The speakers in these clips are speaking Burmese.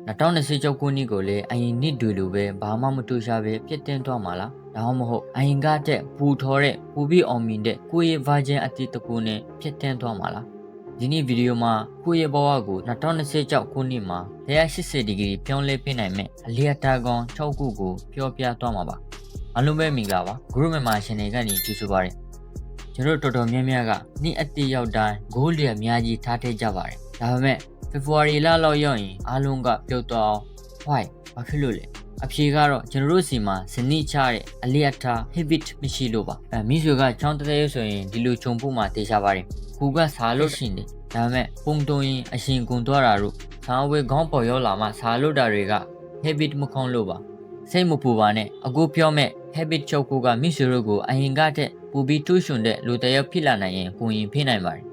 2026ခုနှစ်ကိုလည်းအရင်နှစ်တွေလိုပဲဘာမှမတူရှာပဲပြည့်တင်သွားမှာလားဒါမှမဟုတ်အရင်ကတဲ့ပူထော်တဲ့ပူပြီးအောင်မြင်တဲ့ကိုယ့်ရဲ့ version အတိတ်တကူနဲ့ပြည့်တင်သွားမှာလားဒီနေ့ဗီဒီယိုမှာကိုယ့်ရဲ့ဘဝကို2026ခုနှစ်မှာ180ဒီဂရီပြောင်းလဲပြနိုင်မဲ့အလျက်တာကောင်6ခုကိုပြောပြသွားမှာပါအားလုံးပဲမင်္ဂလာပါ Group Member Channel ကနေကြိုဆိုပါရစေကျွန်တော်တော်တော်များများကနေ့အတိတ်ရောက်တိုင်း goal တွေအများကြီးထားထည့်ကြပါတယ်ဒါပေမဲ့ February လလောက်ရောက်ရင်အားလုံးကပြုတ်သွားအောင် why ဘာဖြစ်လို့လဲအဖြေကတော့ကျွန်တော်တို့စီမှာစနစ်ချတဲ့အလျက်ထား habit မရှိလို့ပါမိဆွေကချောင်းတသေးဆိုရင်ဒီလိုခြုံဖို့မှတေးရှာပါတယ်ခုကစားလို့ရှိနေဒါပေမဲ့ပုံတုံရင်အရှင်ကုန်သွားတာတို့စားဝဲခေါင်းပေါ်ရောက်လာမှစားလို့တာတွေက habit မခေါင်းလို့ပါစိတ်မပူပါနဲ့အခုပြောမဲ့ habit ချုပ်ကိုကမိဆွေတို့ကိုအရင်ကတည်းပူပြီးထူးချွန်တဲ့လူတယောက်ဖြစ်လာနိုင်ရင်ကိုရင်ဖြစ်နိုင်ပါတယ်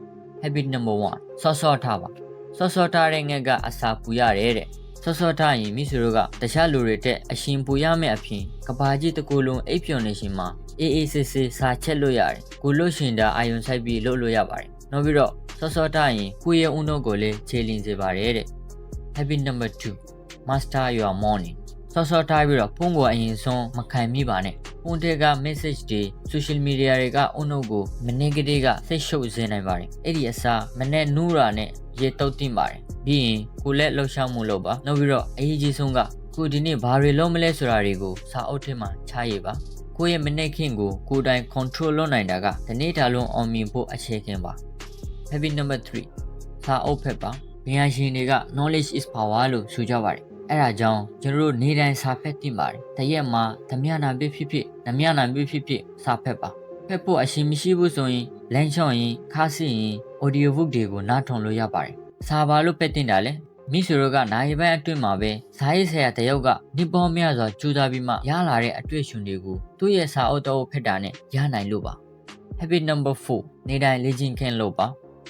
habit number 1စောစောထားပါစောစောထားတဲ့ငှက်ကအစာပူရတယ်တဲ့စောစောထားရင်မိဆွေတို့ကတခြားလူတွေတဲ့အရှင်ပူရမယ့်အပြင်ကဘာကြီးတစ်ခုလုံးအိပ်ပျော်နေရှင်မှာအေးအေးဆေးဆေးစာချက်လို့ရတယ်ကိုလို့ရှင်တာအာယုံဆိုင်ပြီးလုပ်လို့ရပါတယ်နောက်ပြီးတော့စောစောထားရင်ကိုရဲ့ဦးနှုတ်ကိုလည်းခြေလင်းစေပါတယ်တဲ့ habit number 2 master your morningစောစောထားပြီးတော့ဖုန်းကိုအရင်ဆုံးမခံမိပါနဲ့ဖုန်းထဲက message တွေ social media တွေကအုံနှုတ်ကိုမနေ့ကတည်းကစိတ်ရှုပ်စေနိုင်ပါတယ်အဲ့ဒီအစားမနေ့နူးရာနဲ့ရေတုတ်တင်ပါတယ်ပြီးရင်ကိုလက်လှုပ်ရှားမှုလုပ်ပါနောက်ပြီးတော့အရေးကြီးဆုံးကကိုဒီနေ့ဘာတွေလုပ်မလဲဆိုတာတွေကိုစာအုပ်ထဲမှာချရေးပါကိုရဲ့မနေ့ခင်ကိုကိုယ်တိုင် control လုပ်နိုင်တာကဒီနေ့တာလုံးအောင်မြင်ဖို့အခြေခံပါ habit number 3စာအုပ်ဖက်ပါဘင်ယာရှင်တွေက knowledge is power လို့ဆိုကြပါတယ်အဲ့ဒါကြောင့်ကျွန်တော်တို့နေ့တိုင်းစာဖက်တင်ပါတယ်တရက်မှာဓမြနာပြဖြစ်ဖြစ်ဓမြနာပြဖြစ်ဖြစ်စာဖက်ပါဖက်ဖို့အရှိမရှိဘူးဆိုရင်လမ်းချောင်းရင်ခါစီရင် audio book တွေကိုနားထောင်လို့ရပါတယ်စာပါလို့ဖက်တင်တာလေမိဆွေတို့ကနိုင်ပိုင်းအတွင်းမှာပဲစာရေးဆရာတယောက်ကနှစ်ပေါင်းများစွာကြိုးစားပြီးမှရလာတဲ့အတွေ့အကြုံတွေကိုသူ့ရဲ့စာအုပ်တော်ဖက်တာနဲ့ရနိုင်လို့ပါ habit number 4နေ့တိုင်းလေ့ကျင့်ခင်းလုပ်ပါ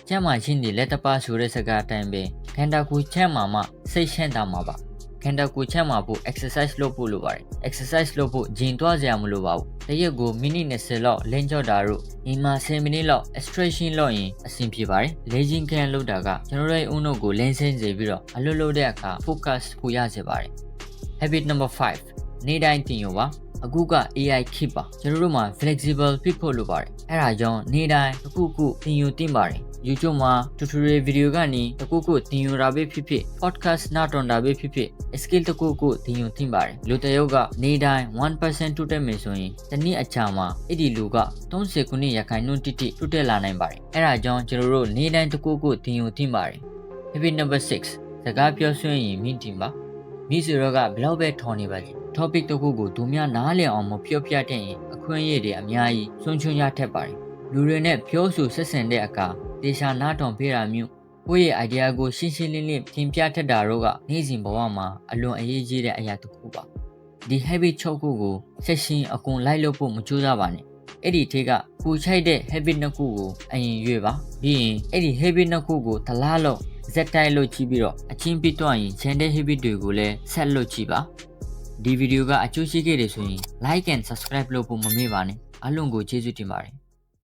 ကျမ်းမာခြင်းတွေလက်တပါဆိုတဲ့စကားအတိုင်းပဲခန္ဓာကိုယ်ချမ်းမာမှစိတ်ရှင်းတာမှာပါခန္ဓာကိုယ်ချမ်းမာဖို့ exercise လုပ်ဖို့လိုပါတယ် exercise လုပ်ဖို့ဂျင်တွားစရာမလိုပါဘူးတရက်ကိုမိနစ်20လောက်လင်းကြော့တာတို့အိမ်မှာ10မိနစ်လောက် stretching လုပ်ရင်အဆင်ပြေပါတယ်လေ့ကျင့်ခင်းလုပ်တာကကျွန်တော်ရဲ့ဦးနှုတ်ကိုလင်းဆင်းစေပြီးတော့အလုပ်လုပ်တဲ့အခါ focus ပိုရစေပါတယ် habit number 5နေ့တိုင်းတင်ရပါအခုက AI ခေတ်ပါကျွန်တော်တို့မှာ flexible ဖြစ်ဖို့လိုပါတယ်အဲ့ဒါကြောင့်နေ့တိုင်းတစ်ခုခုသင်ယူသင်ပါတယ် YouTube မှာ tutorial video ကနေတစ်ခုခုသင်ယူတာပဲဖြစ်ဖြစ် podcast နားထောင်တာပဲဖြစ်ဖြစ် skill တစ်ခုခုသင်ယူသင်ပါတယ်လူတစ်ယောက်ကနေ့တိုင်း 1% တိုးတက်မယ်ဆိုရင်တစ်နှစ်အကြာမှာအဲ့ဒီလူက39%ရာခိုင်နှုန်းတိတိတိုးတက်လာနိုင်ပါတယ်အဲ့ဒါကြောင့်ကျွန်တော်တို့နေ့တိုင်းတစ်ခုခုသင်ယူသင်ပါတယ် habit number 6စကားပြောဆွင့်ရင်မြင့်တင်ပါမိစေရောကဘလောက်ပဲထော်နေပါလိ topic တစ်ခုကိုသူများနားလည်အောင်မပြောပြတဲ့ရင်အခွင့်အရေးတွေအများကြီးဆုံးရှုံးရထက်ပါတယ်လူတွေနဲ့ပြောဆိုဆက်ဆံတဲ့အခါတေချာနားထောင်ပေးတာမျိုးကိုယ့်ရဲ့ idea ကိုရှင်းရှင်းလင်းလင်းပြင်ပြထက်တာတို့ကနေ့စဉ်ဘဝမှာအလွန်အရေးကြီးတဲ့အရာတစ်ခုပါဒီ habit 6ခုကိုဆက်ရှင်အကုန်လိုက်လုပ်ဖို့မကြိုးစားပါနဲ့အဲ့ဒီထဲကကိုချိုက်တဲ့ habit နှစ်ခုကိုအရင်ရွေးပါပြီးရင်အဲ့ဒီ habit နှစ်ခုကိုတလားလုံးဇက်တိုက်လုပ်ကြည့်ပြီးတော့အချင်းပြတော့ရင် channel habit တွေကိုလည်းဆက်လုပ်ကြည့်ပါဒီဗီဒီယိုကအကျိုးရှိခဲ့တယ်ဆိုရင် like and subscribe လုပ်ဖို့မမေ့ပါနဲ့အားလုံးကိုကျေးဇူးတင်ပါတယ်